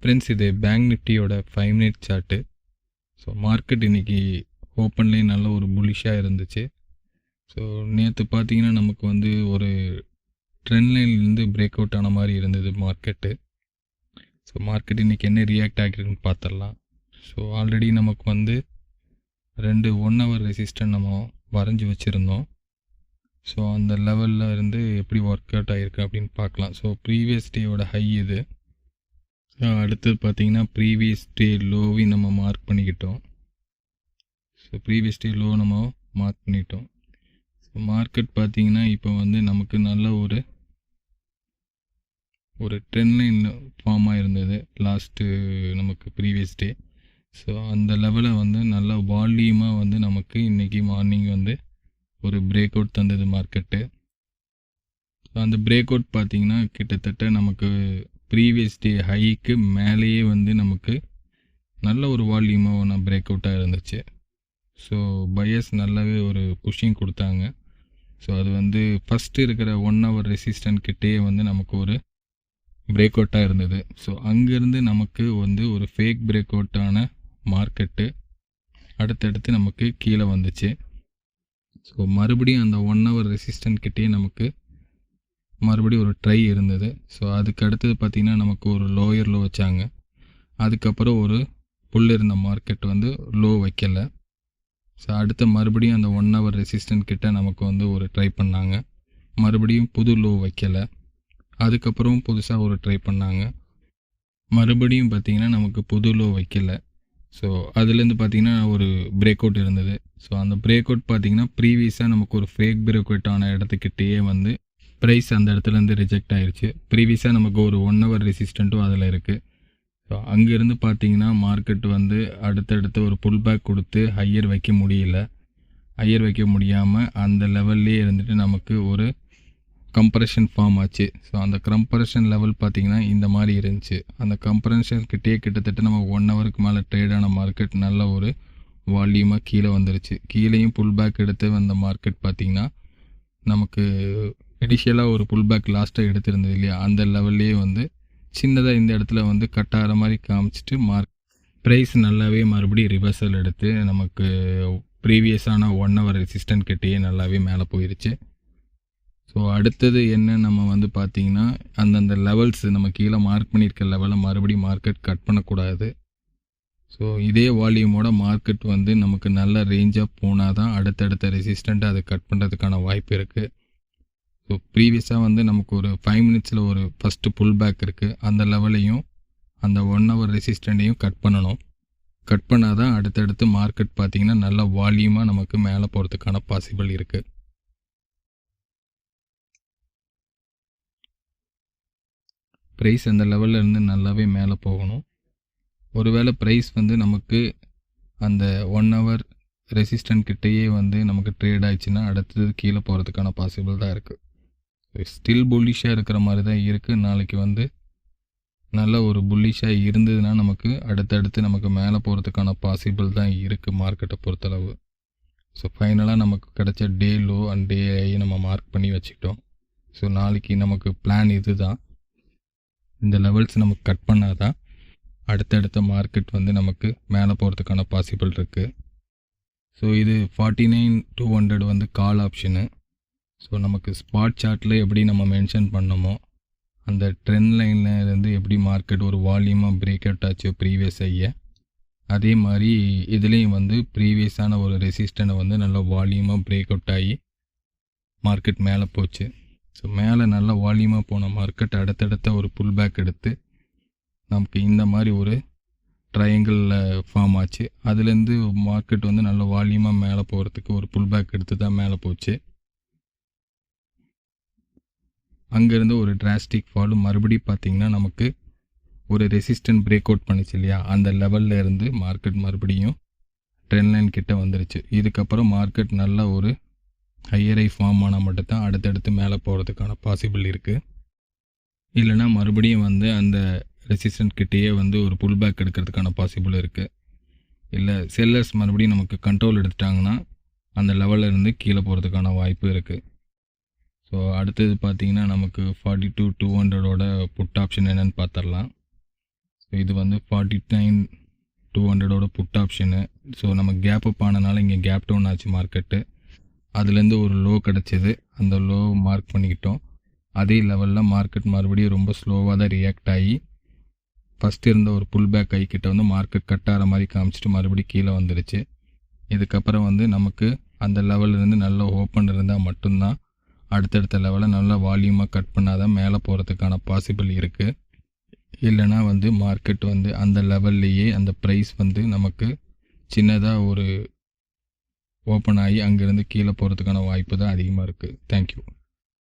Friends, இது bank நிஃப்டியோட 5 minute chart. So market இன்றைக்கி ஓப்பன்லேயே நல்ல ஒரு புல்லிஷாக இருந்துச்சு. ஸோ நேற்று பார்த்தீங்கன்னா நமக்கு வந்து ஒரு ட்ரெண்ட் லைன்லேருந்து பிரேக் அவுட் ஆன மாதிரி இருந்தது மார்க்கெட்டு. ஸோ மார்க்கெட் இன்றைக்கி என்ன ரியாக்ட் ஆகிருக்குன்னு பார்த்துடலாம். ஸோ ஆல்ரெடி நமக்கு வந்து 2 1 ஹவர் ரெசிஸ்டன்ட் நம்ம வரைஞ்சி வச்சுருந்தோம். ஸோ அந்த லெவலில் இருந்து எப்படி ஒர்க் அவுட் ஆகிருக்கு அப்படின்னு பார்க்கலாம். ஸோ ப்ரீவியஸ் டேயோட ஹை இது. அடுத்தது பார்த்தீங்கன்னா ப்ரீவியஸ் டே லோவையும் நம்ம மார்க் பண்ணிக்கிட்டோம். ஸோ ப்ரீவியஸ் டே லோ நம்ம மார்க் பண்ணிட்டோம். ஸோ மார்க்கெட் பார்த்தீங்கன்னா இப்போ வந்து நமக்கு நல்ல ஒரு ட்ரெண்ட் லைன் ஃபார்ம் ஆகிருந்தது லாஸ்ட்டு நமக்கு ப்ரீவியஸ் டே. ஸோ அந்த லெவலை வந்து நல்லா வால்யூமாக வந்து நமக்கு இன்றைக்கி மார்னிங் வந்து ஒரு பிரேக் அவுட் தந்தது மார்க்கெட்டு. ஸோ அந்த பிரேக் அவுட் பார்த்திங்கன்னா கிட்டத்தட்ட நமக்கு ப்ரீவியஸ் டே ஹைக்கு மேலேயே வந்து நமக்கு நல்ல ஒரு வால்யூமாக பிரேக் அவுட்டாக இருந்துச்சு. ஸோ பையர்ஸ் நல்லாவே ஒரு புஷிங் கொடுத்தாங்க. ஸோ அது வந்து ஃபஸ்ட்டு இருக்கிற 1 ஹவர் ரெசிஸ்டன்ட் கிட்டேயே வந்து நமக்கு ஒரு பிரேக் அவுட்டாக இருந்தது. ஸோ அங்கேருந்து நமக்கு வந்து ஒரு ஃபேக் பிரேக் அவுட்டான மார்க்கெட்டு அடுத்தடுத்து நமக்கு கீழே வந்துச்சு. ஸோ மறுபடியும் அந்த 1 ஹவர் ரெசிஸ்டன்ட் கிட்டேயே நமக்கு மறுபடியும் ஒரு ட்ரை இருந்தது. ஸோ அதுக்கு அடுத்தது பார்த்திங்கன்னா நமக்கு ஒரு லோயர் லோ வச்சாங்க. அதுக்கப்புறம் ஒரு புல் இருந்த மார்க்கெட் வந்து லோ வைக்கலை. ஸோ அடுத்த மறுபடியும் அந்த 1 ஹவர் ரெசிஸ்டன்ட் கிட்ட நமக்கு வந்து ஒரு ட்ரை பண்ணாங்க. மறுபடியும் புது லோ வைக்கலை. அதுக்கப்புறம் புதுசாக ஒரு ட்ரை பண்ணாங்க. மறுபடியும் பார்த்திங்கன்னா நமக்கு புது லோ வைக்கலை. ஸோ அதுலேருந்து பார்த்திங்கன்னா ஒரு பிரேக் அவுட் இருந்தது. ஸோ அந்த பிரேக் அவுட் பார்த்திங்கன்னா ப்ரீவியஸாக நமக்கு ஒரு ஃபேக் பிரேக் அவுட் ஆன இடத்துக்கிட்டேயே வந்து ப்ரைஸ் அந்த இடத்துலேருந்து ரிஜெக்ட் ஆகிடுச்சு. ப்ரீவியஸாக நமக்கு ஒரு 1 ஹவர் ரெசிஸ்டண்ட்டும் அதில் இருக்குது. ஸோ அங்கேருந்து பார்த்திங்கன்னா மார்க்கெட் வந்து அடுத்தடுத்து ஒரு புல் பேக் கொடுத்து ஹையர் வைக்க முடியல. ஹையர் வைக்க முடியாமல் அந்த லெவல்லே இருந்துட்டு நமக்கு ஒரு கம்ப்ரெஷன் ஃபார்ம் ஆச்சு. ஸோ அந்த கம்ப்ரெஷன் லெவல் பார்த்திங்கன்னா இந்த மாதிரி இருந்துச்சு. அந்த கம்ப்ரெஷன் கிட்டே கிட்டத்தட்ட நம்ம 1 ஹவருக்கு மேலே ட்ரேடான மார்க்கெட் நல்ல ஒரு வால்யூமாக கீழே வந்துருச்சு. கீழேயும் புல் பேக் எடுத்து வந்த மார்க்கெட் பார்த்திங்கன்னா நமக்கு இனிஷியலாக ஒரு புல் பேக் லாஸ்ட்டாக எடுத்திருந்தது இல்லையா, அந்த லெவல்லே வந்து சின்னதாக இந்த இடத்துல வந்து கட் ஆகிற மாதிரி காமிச்சிட்டு ப்ரைஸ் நல்லாவே மறுபடியும் ரிவர்சல் எடுத்து நமக்கு ப்ரீவியஸான 1 ஹவர் ரெசிஸ்டன்ட் கிட்டேயே நல்லாவே மேலே போயிடுச்சு. ஸோ அடுத்தது என்ன நம்ம வந்து பார்த்திங்கன்னா அந்தந்த லெவல்ஸ் நம்ம கீழே மார்க் பண்ணியிருக்க லெவலை மறுபடியும் மார்க்கெட் கட் பண்ணக்கூடாது. ஸோ இதே வால்யூமோட மார்க்கெட் வந்து நமக்கு நல்ல ரேஞ்சாக போனால் தான் அடுத்தடுத்த ரெசிஸ்டண்ட்டை அதை கட் பண்ணுறதுக்கான வாய்ப்பு இருக்குது. ஸோ ப்ரீவியஸாக வந்து நமக்கு ஒரு 5 மினிட்ஸில் ஒரு ஃபஸ்ட்டு புல் பேக் இருக்குது. அந்த லெவலையும் அந்த 1 ஹவர் ரெசிஸ்டண்ட்டையும் கட் பண்ணணும். கட் பண்ணால் தான் அடுத்தடுத்து மார்க்கெட் பார்த்திங்கன்னா நல்ல வால்யூமாக நமக்கு மேலே போகிறதுக்கான பாசிபிள் இருக்குது. ப்ரைஸ் அந்த லெவலில் இருந்து நல்லாவே மேலே போகணும். ஒருவேளை ப்ரைஸ் வந்து நமக்கு அந்த 1 ஹவர் ரெசிஸ்டன்ட் கிட்டேயே வந்து நமக்கு ட்ரேட் ஆயிடுச்சுன்னா அடுத்தது கீழே போகிறதுக்கான பாசிபிள் தான் இருக்குது. ஸ்டில் புல்லிஷாக இருக்கிற மாதிரி தான் இருக்குது. நாளைக்கு வந்து நல்ல ஒரு புல்லிஷாக இருந்ததுன்னா நமக்கு அடுத்தடுத்து நமக்கு மேலே போகிறதுக்கான பாசிபிள் தான் இருக்குது மார்க்கெட்டை பொறுத்தளவு. ஸோ ஃபைனலாக நமக்கு கிடைச்ச டே லோ அண்ட் டே ஐ நம்ம மார்க் பண்ணி வச்சுக்கிட்டோம். ஸோ நாளைக்கு நமக்கு பிளான் இது தான். இந்த லெவல்ஸ் நமக்கு கட் பண்ணால் தான் அடுத்தடுத்த மார்க்கெட் வந்து நமக்கு மேலே போகிறதுக்கான பாசிபிள் இருக்குது. ஸோ இது 49,200 வந்து கால் ஆப்ஷனு. ஸோ நமக்கு ஸ்பாட் சார்ட்டில் எப்படி நம்ம மென்ஷன் பண்ணோமோ அந்த ட்ரெண்ட் லைனில் இருந்து எப்படி மார்க்கெட் ஒரு வால்யூமாக பிரேக் அவுட் ஆச்சு ப்ரீவியஸ் ஐயை, அதே மாதிரி இதுலேயும் வந்து ப்ரீவியஸான ஒரு ரெசிஸ்டண்ட்டை வந்து நல்ல வால்யூமாக பிரேக் அவுட் ஆகி மார்க்கெட் மேலே போச்சு. ஸோ மேலே நல்ல வால்யூமாக போன மார்க்கெட் அடுத்தடுத்த ஒரு புல் பேக் எடுத்து நமக்கு இந்த மாதிரி ஒரு ட்ரையாங்கிளில் ஃபார்ம் ஆச்சு. அதுலேருந்து மார்க்கெட் வந்து நல்ல வால்யூமாக மேலே போகிறதுக்கு ஒரு புல் பேக் எடுத்து தான் மேலே போச்சு. அங்கேருந்து ஒரு டிராஸ்டிக் ஃபாலு மறுபடியும் பார்த்திங்கன்னா நமக்கு ஒரு ரெசிஸ்டன்ட் பிரேக் அவுட் பண்ணிச்சு இல்லையா, அந்த லெவலில் இருந்து மார்க்கெட் மறுபடியும் ட்ரெண்ட் லைன் கிட்டே வந்துருச்சு. இதுக்கப்புறம் மார்க்கெட் நல்ல ஒரு ஹையரை ஃபார்ம் ஆனால் மட்டும்தான் அடுத்தடுத்து மேலே போகிறதுக்கான பாசிபிள் இருக்குது. இல்லைனா மறுபடியும் வந்து அந்த ரெசிஸ்டன்ட் கிட்டேயே வந்து ஒரு புல் பேக் எடுக்கிறதுக்கான பாசிபிள் இருக்குது. இல்லை செல்லர்ஸ் மறுபடியும் நமக்கு கண்ட்ரோல் எடுத்துட்டாங்கன்னா அந்த லெவலில் இருந்து கீழே போகிறதுக்கான வாய்ப்பு இருக்குது. ஸோ அடுத்தது பார்த்திங்கன்னா நமக்கு 42,200 புட் ஆப்ஷன் என்னென்னு பார்த்துடலாம். ஸோ இது வந்து 49,200 புட் ஆப்ஷனு. ஸோ நம்ம கேப் அப் ஆனனால இங்கே கேப் டவுன் ஆச்சு மார்க்கெட்டு. அதுலேருந்து ஒரு லோ கிடச்சிது, அந்த லோ மார்க் பண்ணிக்கிட்டோம். அதே லெவலில் மார்க்கெட் மறுபடியும் ரொம்ப ஸ்லோவாக தான் ரியாக்ட் ஆகி ஃபஸ்ட்டு இருந்த ஒரு புல் பேக் ஐக்கிட்ட வந்து மார்க்கெட் கட் ஆகிற மாதிரி காமிச்சிட்டு மறுபடியும் கீழே வந்துருச்சு. இதுக்கப்புறம் வந்து நமக்கு அந்த லெவல்லேருந்து நல்ல ஓப்பன் இருந்தால் மட்டும்தான் அடுத்தடுத்த லெவலில் நல்லா வால்யூமாக கட் பண்ணாதான் மேலே போகிறதுக்கான பாசிபிள் இருக்குது. இல்லைனா வந்து மார்க்கெட் வந்து அந்த லெவல்லையே அந்த ப்ரைஸ் வந்து நமக்கு சின்னதாக ஒரு ஓப்பன் ஆகி அங்கேருந்து கீழே போகிறதுக்கான வாய்ப்பு தான் அதிகமாக இருக்குது. தேங்க்யூ.